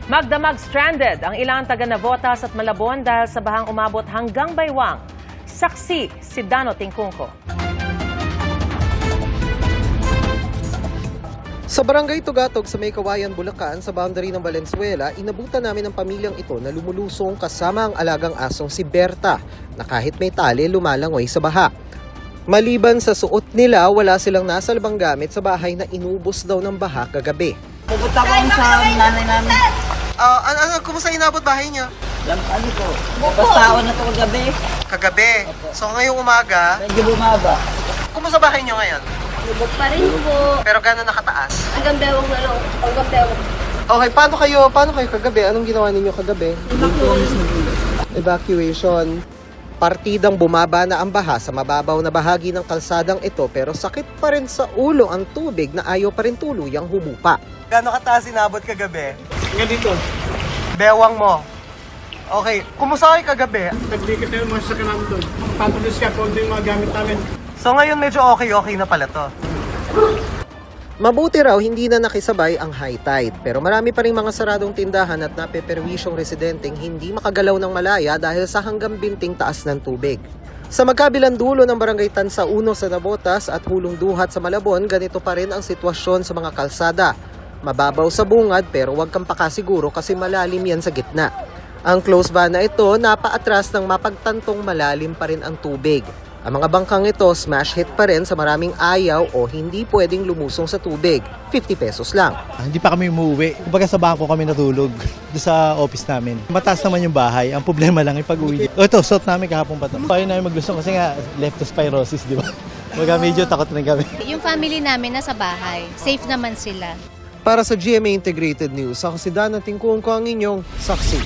Magdamag stranded ang ilang taga-Navotas at Malabon dahil sa bahang umabot hanggang Baywang. Saksi si Dano Tingkungko. Sa barangay Tugatog sa May Kawayan, Bulacan, sa boundary ng Valenzuela, inabutan namin ang pamilyang ito na lumulusong kasama ang alagang asong si Berta na kahit may tali lumalangoy sa baha. Maliban sa suot nila, wala silang nasalbang gamit sa bahay na inubos daw ng baha kagabi. Pupunta ko sa nanay namin. Kumusta inabot bahay niya? Ano po? Pastaon na ito kagabi. Kagabi? So ngayong umaga, Medyo bumaba. kumusta bahay niyo ngayon? Lubog pa rin po. Pero gano'n nakataas? Hanggang bewang na lang. Hanggang bewang. Okay, paano kayo kagabi? Anong ginawa ninyo kagabi? Evacuation. Partidang bumaba na ang baha sa mababaw na bahagi ng kalsadang ito pero sakit pa rin sa ulo ang tubig na ayaw pa rin tuluyang humupa. Gano'ng kataas inabot kagabi? Nga dito, Bewang mo. Okay, kumusta kayo kagabi? naglikit na yung mga sasakyan namin doon. Patuloy scaffold yung mga gamit namin. So ngayon medyo okay na pala to. Mabuti raw hindi na nakisabay ang high tide pero marami pa rin mga saradong tindahan at napeperwisyong residenteng hindi makagalaw ng malaya dahil sa hanggang binting taas ng tubig. Sa magkabilang dulo ng barangay Tansa 1 sa Navotas at Hulong Duhat sa Malabon, ganito pa rin ang sitwasyon sa mga kalsada. Mababaw sa bungad pero huwag kang pakasiguro kasi malalim yan sa gitna. Ang close van na ito napaatras ng mapagtantong malalim pa rin ang tubig. Ang mga bangkang ito smash hit pa rin sa maraming ayaw o hindi pwedeng lumusong sa tubig. 50 pesos lang. Hindi pa kami umuwi. Kumbaga sa bangko kami natulog doon sa office namin. Mataas naman yung bahay. Ang problema lang ipag-uwi. Ito, suot namin kahapon pa ito. Ayaw namin maglusong kasi nga leptospirosis, di ba? Kumbaga medyo takot rin kami. Yung family namin nasa bahay. Safe naman sila. Para sa GMA Integrated News, ako si Dana Tingkungko ang inyong saksi.